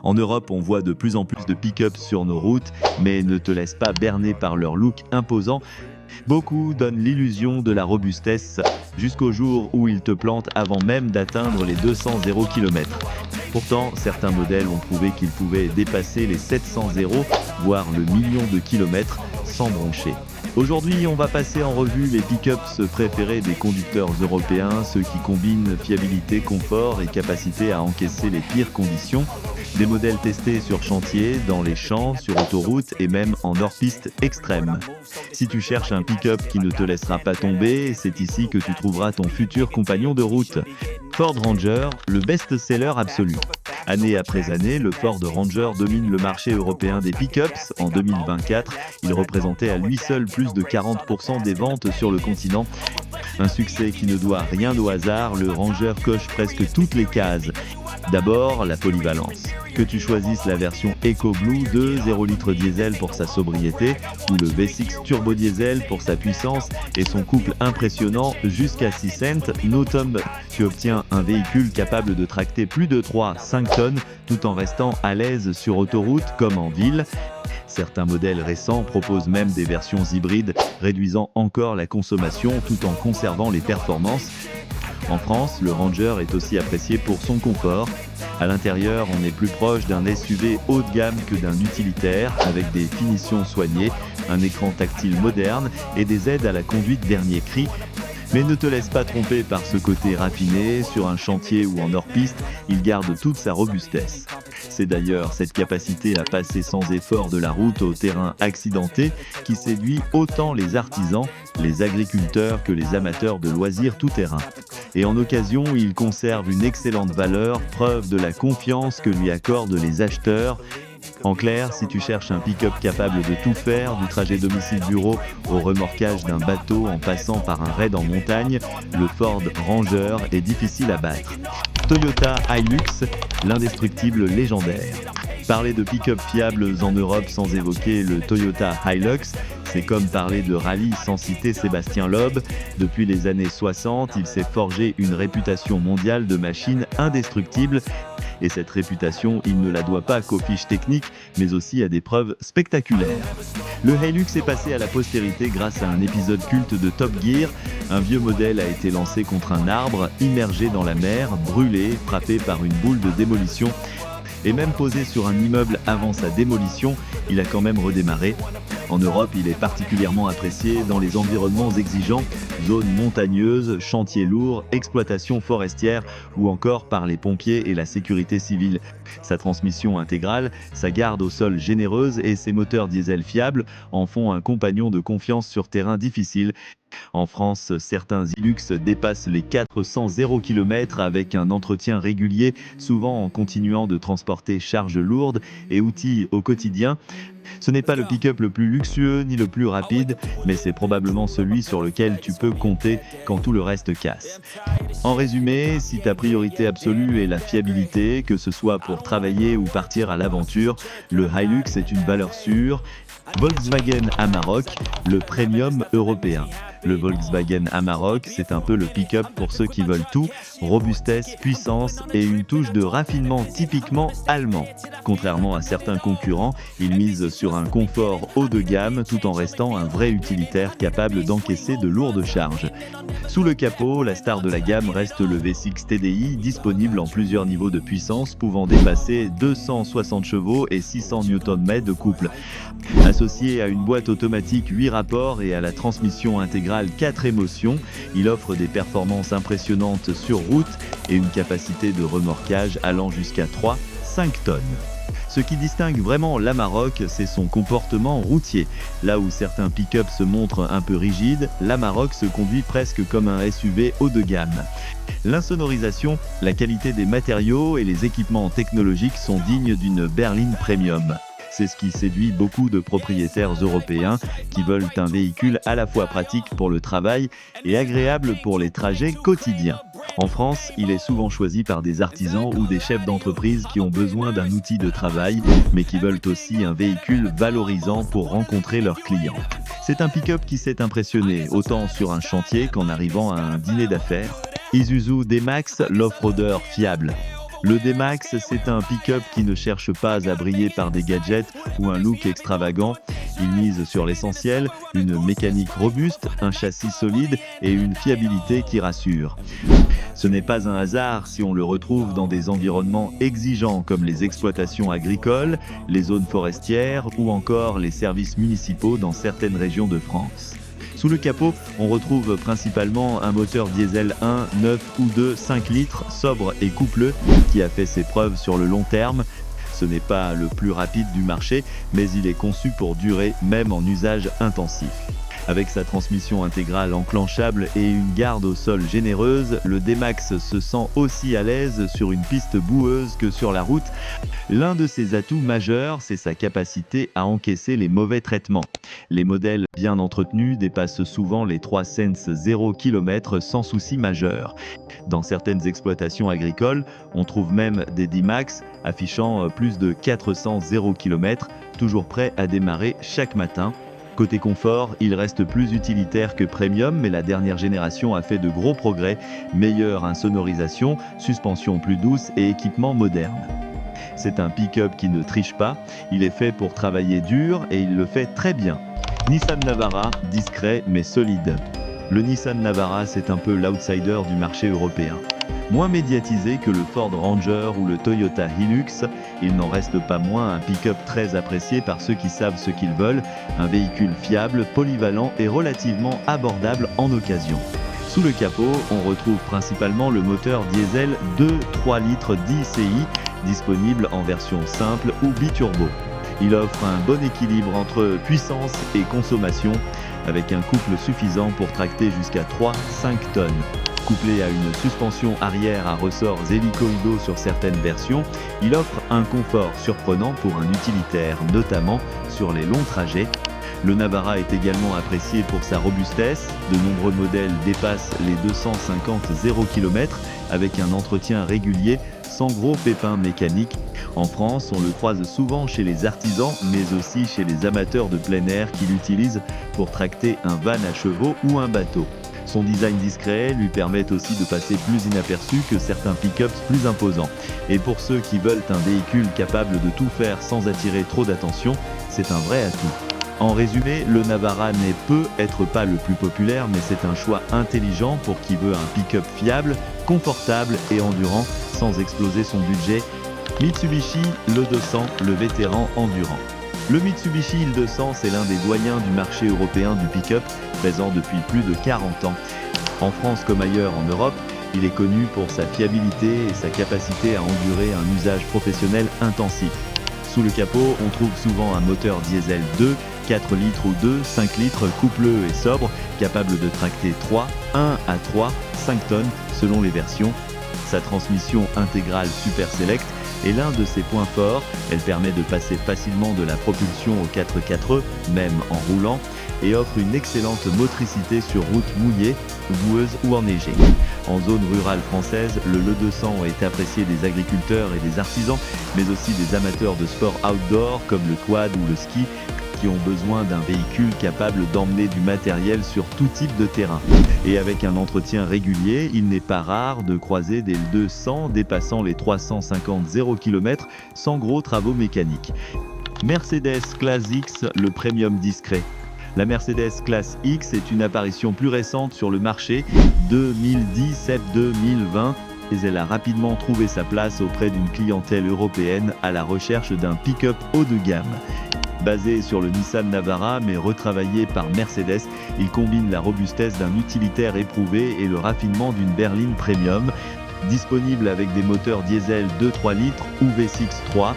En Europe, on voit de plus en plus de pick-up sur nos routes, mais ne te laisse pas berner par leur look imposant. Beaucoup donnent l'illusion de la robustesse jusqu'au jour où ils te plantent avant même d'atteindre les 200 km. Pourtant, certains modèles ont prouvé qu'ils pouvaient dépasser les 700 voire le million de kilomètres sans broncher. Aujourd'hui, on va passer en revue les pick-ups préférés des conducteurs européens, ceux qui combinent fiabilité, confort et capacité à encaisser les pires conditions. Des modèles testés sur chantier, dans les champs, sur autoroute et même en hors-piste extrême. Si tu cherches un pick-up qui ne te laissera pas tomber, c'est ici que tu trouveras ton futur compagnon de route. Ford Ranger, le best-seller absolu. Année après année, le Ford Ranger domine le marché européen des pick-ups. En 2024, il représentait à lui seul plus de 40% des ventes sur le continent. Un succès qui ne doit rien au hasard, le Ranger coche presque toutes les cases. D'abord, la polyvalence. Que tu choisisses la version EcoBlue 2 0 litre diesel pour sa sobriété ou le V6 turbo diesel pour sa puissance et son couple impressionnant jusqu'à 6 cents, no tomb, tu obtiens un véhicule capable de tracter plus de 3-5 tonnes tout en restant à l'aise sur autoroute comme en ville. Certains modèles récents proposent même des versions hybrides, réduisant encore la consommation tout en conservant les performances. En France, le Ranger est aussi apprécié pour son confort. À l'intérieur, on est plus proche d'un SUV haut de gamme que d'un utilitaire, avec des finitions soignées, un écran tactile moderne et des aides à la conduite dernier cri. Mais ne te laisse pas tromper par ce côté raffiné, sur un chantier ou en hors-piste, il garde toute sa robustesse. C'est d'ailleurs cette capacité à passer sans effort de la route au terrain accidenté qui séduit autant les artisans, les agriculteurs que les amateurs de loisirs tout-terrain. Et en occasion, il conserve une excellente valeur, preuve de la confiance que lui accordent les acheteurs. En clair, si tu cherches un pick-up capable de tout faire, du trajet domicile-bureau au remorquage d'un bateau en passant par un raid en montagne, le Ford Ranger est difficile à battre. Toyota Hilux, l'indestructible légendaire. Parler de pick-up fiables en Europe sans évoquer le Toyota Hilux, c'est comme parler de rallye sans citer Sébastien Loeb. Depuis les années 60, il s'est forgé une réputation mondiale de machine indestructible. Et cette réputation, il ne la doit pas qu'aux fiches techniques, mais aussi à des preuves spectaculaires. Le Hilux est passé à la postérité grâce à un épisode culte de Top Gear. Un vieux modèle a été lancé contre un arbre, immergé dans la mer, brûlé, frappé par une boule de démolition. Et même posé sur un immeuble avant sa démolition, il a quand même redémarré. En Europe, il est particulièrement apprécié dans les environnements exigeants, zones montagneuses, chantiers lourds, exploitations forestières ou encore par les pompiers et la sécurité civile. Sa transmission intégrale, sa garde au sol généreuse et ses moteurs diesel fiables en font un compagnon de confiance sur terrain difficile. En France, certains Hilux dépassent les 400 km avec un entretien régulier, souvent en continuant de transporter charges lourdes et outils au quotidien. Ce n'est pas le pick-up le plus luxueux ni le plus rapide, mais c'est probablement celui sur lequel tu peux compter quand tout le reste casse. En résumé, si ta priorité absolue est la fiabilité, que ce soit pour travailler ou partir à l'aventure, le Hilux est une valeur sûre. Volkswagen Amarok, le premium européen. Le Volkswagen Amarok, c'est un peu le pick-up pour ceux qui veulent tout, robustesse, puissance et une touche de raffinement typiquement allemand. Contrairement à certains concurrents, il mise sur un confort haut de gamme tout en restant un vrai utilitaire capable d'encaisser de lourdes charges. Sous le capot, la star de la gamme reste le V6 TDI, disponible en plusieurs niveaux de puissance, pouvant dépasser 260 chevaux et 600 Nm de couple. Associé à une boîte automatique 8 rapports et à la transmission intégrale 4 émotions, il offre des performances impressionnantes sur route et une capacité de remorquage allant jusqu'à 3-5 tonnes. Ce qui distingue vraiment l'Amarok, c'est son comportement routier. Là où certains pick-up se montrent un peu rigides, l'Amarok se conduit presque comme un SUV haut de gamme. L'insonorisation, la qualité des matériaux et les équipements technologiques sont dignes d'une berline premium. C'est ce qui séduit beaucoup de propriétaires européens qui veulent un véhicule à la fois pratique pour le travail et agréable pour les trajets quotidiens. En France, il est souvent choisi par des artisans ou des chefs d'entreprise qui ont besoin d'un outil de travail, mais qui veulent aussi un véhicule valorisant pour rencontrer leurs clients. C'est un pick-up qui s'est impressionné, autant sur un chantier qu'en arrivant à un dîner d'affaires. Isuzu D-Max, l'off-roader fiable. Le D-Max, c'est un pick-up qui ne cherche pas à briller par des gadgets ou un look extravagant. Il mise sur l'essentiel, une mécanique robuste, un châssis solide et une fiabilité qui rassure. Ce n'est pas un hasard si on le retrouve dans des environnements exigeants comme les exploitations agricoles, les zones forestières ou encore les services municipaux dans certaines régions de France. Sous le capot, on retrouve principalement un moteur diesel 1, 9 ou 2, 5 litres, sobre et coupleux, qui a fait ses preuves sur le long terme. Ce n'est pas le plus rapide du marché, mais il est conçu pour durer même en usage intensif. Avec sa transmission intégrale enclenchable et une garde au sol généreuse, le D-Max se sent aussi à l'aise sur une piste boueuse que sur la route. L'un de ses atouts majeurs, c'est sa capacité à encaisser les mauvais traitements. Les modèles bien entretenus dépassent souvent les 3 cents 0 km sans souci majeur. Dans certaines exploitations agricoles, on trouve même des D-Max affichant plus de 400 0 km, toujours prêts à démarrer chaque matin. Côté confort, il reste plus utilitaire que premium, mais la dernière génération a fait de gros progrès, meilleure insonorisation, suspension plus douce et équipement moderne. C'est un pick-up qui ne triche pas, il est fait pour travailler dur et il le fait très bien. Nissan Navara, discret mais solide. Le Nissan Navara, c'est un peu l'outsider du marché européen. Moins médiatisé que le Ford Ranger ou le Toyota Hilux, il n'en reste pas moins un pick-up très apprécié par ceux qui savent ce qu'ils veulent, un véhicule fiable, polyvalent et relativement abordable en occasion. Sous le capot, on retrouve principalement le moteur diesel 2-3 litres DCi, disponible en version simple ou biturbo. Il offre un bon équilibre entre puissance et consommation, avec un couple suffisant pour tracter jusqu'à 3-5 tonnes. Couplé à une suspension arrière à ressorts hélicoïdaux sur certaines versions, il offre un confort surprenant pour un utilitaire, notamment sur les longs trajets. Le Navara est également apprécié pour sa robustesse. De nombreux modèles dépassent les 250 0 km avec un entretien régulier sans gros pépins mécaniques. En France, on le croise souvent chez les artisans, mais aussi chez les amateurs de plein air qui l'utilisent pour tracter un van à chevaux ou un bateau. Son design discret lui permet aussi de passer plus inaperçu que certains pick-ups plus imposants. Et pour ceux qui veulent un véhicule capable de tout faire sans attirer trop d'attention, c'est un vrai atout. En résumé, le Navara n'est peut-être pas le plus populaire, mais c'est un choix intelligent pour qui veut un pick-up fiable, confortable et endurant, sans exploser son budget. Mitsubishi l'E200, le vétéran endurant. Le Mitsubishi L200, c'est l'un des doyens du marché européen du pick-up, présent depuis plus de 40 ans. En France comme ailleurs en Europe, il est connu pour sa fiabilité et sa capacité à endurer un usage professionnel intensif. Sous le capot, on trouve souvent un moteur diesel 2, 4 litres ou 2, 5 litres coupleux et sobre, capable de tracter 3, 1 à 3, 5 tonnes selon les versions. Sa transmission intégrale Super Select est l'un de ses points forts. Elle permet de passer facilement de la propulsion au 4x4, même en roulant, et offre une excellente motricité sur route mouillée, boueuse ou enneigée. En zone rurale française, le L200 est apprécié des agriculteurs et des artisans, mais aussi des amateurs de sport outdoor comme le quad ou le ski, qui ont besoin d'un véhicule capable d'emmener du matériel sur tout type de terrain. Et avec un entretien régulier, il n'est pas rare de croiser des L200 dépassant les 350 0 km sans gros travaux mécaniques. Mercedes Classe X, le premium discret. La Mercedes Classe X est une apparition plus récente sur le marché, 2017-2020, et elle a rapidement trouvé sa place auprès d'une clientèle européenne à la recherche d'un pick-up haut de gamme. Basé sur le Nissan Navara mais retravaillé par Mercedes, il combine la robustesse d'un utilitaire éprouvé et le raffinement d'une berline premium. Disponible avec des moteurs diesel 2-3 litres ou V6 3,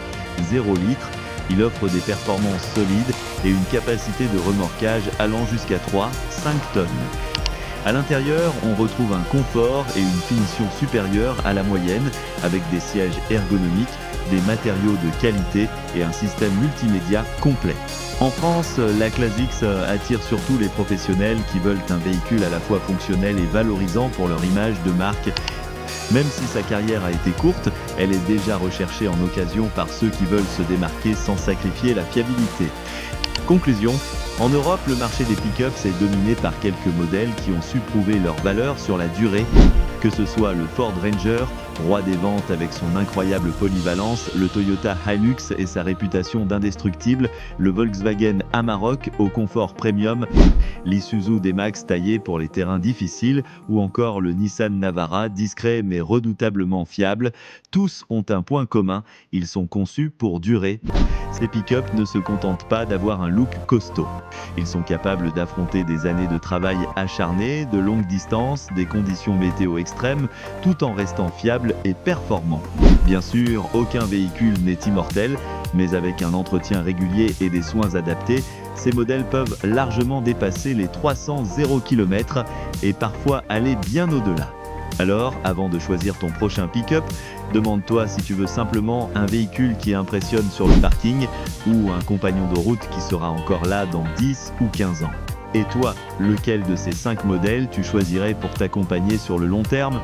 0 litres, il offre des performances solides et une capacité de remorquage allant jusqu'à 3-5 tonnes. À l'intérieur, on retrouve un confort et une finition supérieure à la moyenne, avec des sièges ergonomiques, des matériaux de qualité et un système multimédia complet. En France, la Classe X attire surtout les professionnels qui veulent un véhicule à la fois fonctionnel et valorisant pour leur image de marque. Même si sa carrière a été courte, elle est déjà recherchée en occasion par ceux qui veulent se démarquer sans sacrifier la fiabilité. Conclusion, en Europe, le marché des pick-ups est dominé par quelques modèles qui ont su prouver leur valeur sur la durée, que ce soit le Ford Ranger Roi des ventes avec son incroyable polyvalence, le Toyota Hilux et sa réputation d'indestructible, le Volkswagen Amarok au confort premium, l'Isuzu D-Max taillé pour les terrains difficiles ou encore le Nissan Navara discret mais redoutablement fiable, tous ont un point commun, ils sont conçus pour durer. Ces pick-up ne se contentent pas d'avoir un look costaud. Ils sont capables d'affronter des années de travail acharné, de longues distances, des conditions météo extrêmes, tout en restant fiables et performants. Bien sûr, aucun véhicule n'est immortel, mais avec un entretien régulier et des soins adaptés, ces modèles peuvent largement dépasser les 300 km et parfois aller bien au-delà. Alors, avant de choisir ton prochain pick-up, demande-toi si tu veux simplement un véhicule qui impressionne sur le parking ou un compagnon de route qui sera encore là dans 10 ou 15 ans. Et toi, lequel de ces 5 modèles tu choisirais pour t'accompagner sur le long terme?